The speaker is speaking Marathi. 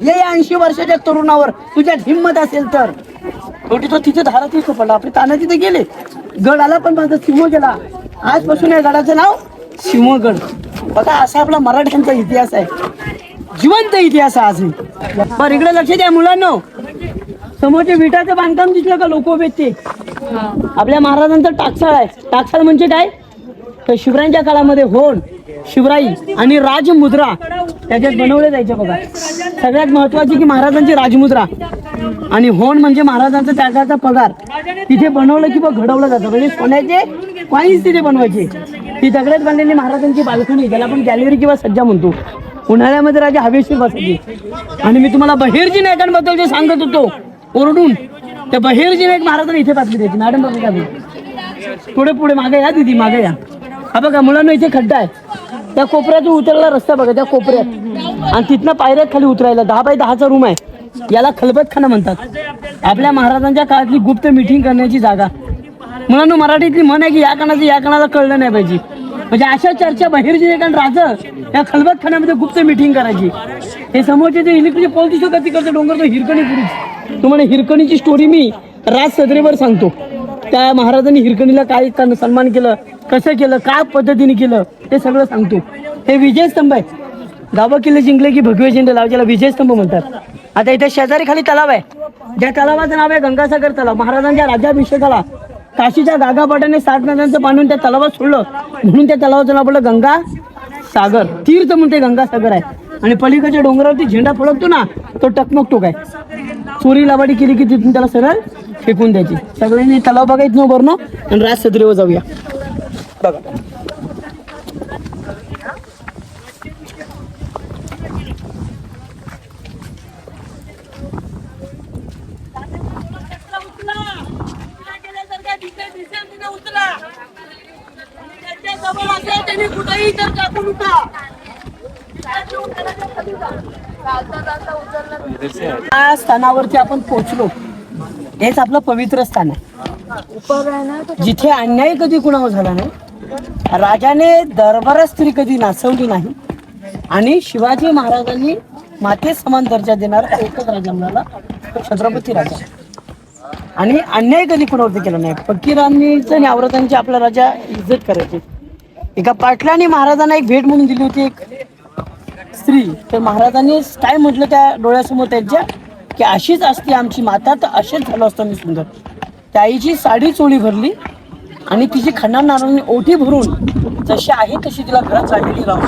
ये 80 वर्षाच्या तरुणावर तुझ्यात हिंमत असेल तर. शेवटी तो तिथे धारात पडला. आपले ताना तिथे गेले. गड आला पण माझा सिंह गेला. आजपासून या गडाचं नाव सिंहगड. बघा असा आपला मराठ्यांचा इतिहास आहे. जिवंत इतिहास आहे आजही. पण इकडे लक्ष द्या मुलांनो, समोरचे विटाचं बांधकाम दिसलं का लोक उभे ते आपल्या महाराजांचा टाकसाळ आहे. टाकसाळ म्हणजे काय तर शिवरायांच्या काळामध्ये होण, शिवराई आणि राजमुद्रा त्याच्यात बनवले जायचे. बघा सगळ्यात महत्वाची की महाराजांची राजमुद्रा आणि होण म्हणजे महाराजांचा त्यागाचा पगार तिथे बनवलं की बघ घडवलं जातं. म्हणजे सोन्याचे कॉईन्स तिथे बनवायचे. ती दगडात बांधलेली महाराजांची बाल्कनी ज्याला आपण गॅलरी किंवा सज्जा म्हणतो. उन्हाळ्यामध्ये राजा हवेशीर बसायचे. आणि मी तुम्हाला बहिर्जी नायकांबद्दल जे सांगत होतो ओरडून, त्या बहिर्जी नायक महाराजांनी इथे पाठवली द्यायची. मॅडम बघा पुढे पुढे मागे या दीदी मागे या. हा बघा मुलांना इथे खड्डा आहे. त्या कोपऱ्यातून उतरला रस्ता बघा त्या कोपऱ्यात आणि तिथनं पायऱ्यात खाली उतरायला 10x10चा रूम आहे. याला खलबतखाना म्हणतात. आपल्या महाराजांच्या काळातली गुप्त मीटिंग करण्याची जागा. मुलांना मराठीतली म्हण आहे की या कानाचं या कानाला कळलं नाही पाहिजे. म्हणजे अशा चर्चा बहिर्जी नायक राजा या खलबतखान्यामध्ये गुप्त मीटिंग करायची. हे समोरचे जे इलेक्ट्रिक पोल दिसतो का तिकडचं डोंगर तो हिरकणी पुरुष. तुम्हाला हिरकणीची स्टोरी मी राज सदरेवर सांगतो. त्या महाराजांनी हिरकणीला काय सन्मान केलं, कसं केलं, काय पद्धतीने केलं ते सगळं सांगतो. हे विजयस्तंभ आहे. गावं किल्ले जिंकले की भगवे झेंडे लाव ज्याला विजयस्तंभ म्हणतात. आता इथे शेजारी खाली तलाव आहे. ज्या तलावाचं नाव आहे गंगासागर तलाव. महाराजांच्या राज्याभिषेकाला काशीच्या गागापाटाने 60 नद्यांचं पाणी त्या तलावात सोडलं म्हणून त्या तलावाचं नाव पडलं गंगा सागर. तीर्थ म्हणते गंगा सागर आहे. आणि पलीकडच्या डोंगरावरती झेंडा फडकतो ना तो टकमक टोक आहे. चोरी लावाडी केली की तिथून त्याला सरळ फेकून द्यायची. सगळ्यांनी तलाव बघायचं न बरं आणि राज सदरेवर जाऊया. बघा या स्थानावरती आपण पोहोचलो. हेच आपलं पवित्र स्थान आहे जिथे अन्याय कधी कुणावर झाला नाही. राजाने दरबारात स्त्री कधी नाचवली नाही आणि शिवाजी महाराजांनी माते समान दर्जा देणारा एकच राजा मिळाला तो छत्रपती राजा. आणि अन्याय कधी कुणावरती केला नाही. फकीरांनीच आणि आवरतांची आपला राजा इज्जत करायची. एका पाटलाने महाराजांना एक भेट म्हणून दिली होती एक स्त्री. तर महाराजांनी काय म्हटलं त्या डोळ्यासमोर त्यांच्या की अशीच असते आमची माता तर असेच झालं असतं मी सुंदर. त्या आईची साडी चोळी भरली आणि तिची खंडा नारळाने ओठी भरून जशी आहे तशी तिला घरात राहिलेली राहून